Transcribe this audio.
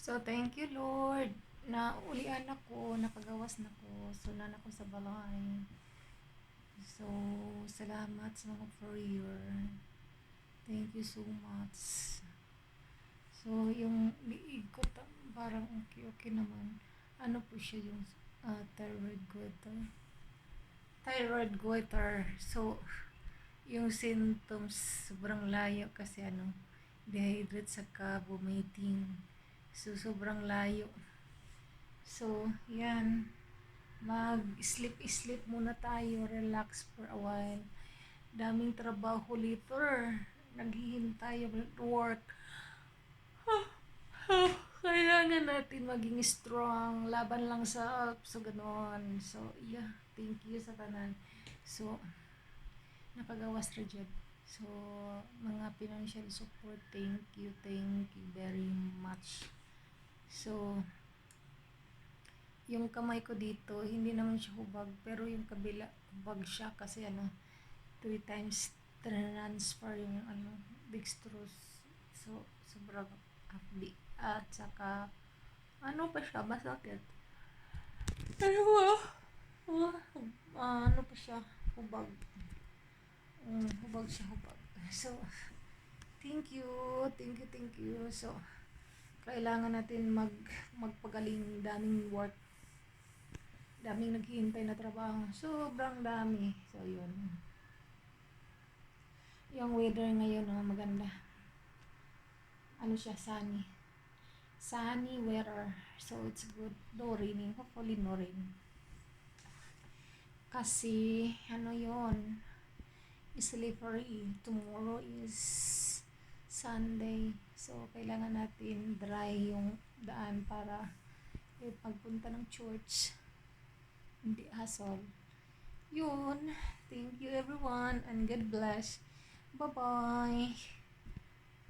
So, thank you, Lord, na ulian ako, nakagawas na ko, sunan ako sa balay. So, salamat sa mga prayer. Thank you so much. So, yung liig ko, parang okay naman. Ano po siya yung thyroid goiter? Thyroid goiter. So, yung symptoms, sobrang layo kasi dehydrate saka vomiting. So, sobrang layo. So, yan. Mag-sleep muna tayo. Relax for a while. Daming trabaho later. Naghihintay work. Kailangan natin maging strong. Laban lang sa ganon. So, yeah. Thank you sa tanan. So, nakagawas ra jud. So, mga financial support, thank you very much. So, yung kamay ko dito, hindi naman siya hubag, pero yung kabila, hubag siya kasi 3 times transfer yung dextrose. So, sobrang hapdi. At saka, pa siya, masakit. Ano pa siya, hubag. Hubag siya, hubag. So, thank you. So, kailangan natin magpagaling, daming work, daming naghihintay na trabaho, sobrang dami. So, yun. Yung weather ngayon, maganda. Ano siya, sunny weather. So, it's good. No raining. Hopefully, no rain. Kasi, yun, slippery. Tomorrow is Sunday. So, kailangan natin dry yung daan para pagpunta ng church, hindi hassle. Yun. Thank you everyone and God bless. Bye-bye.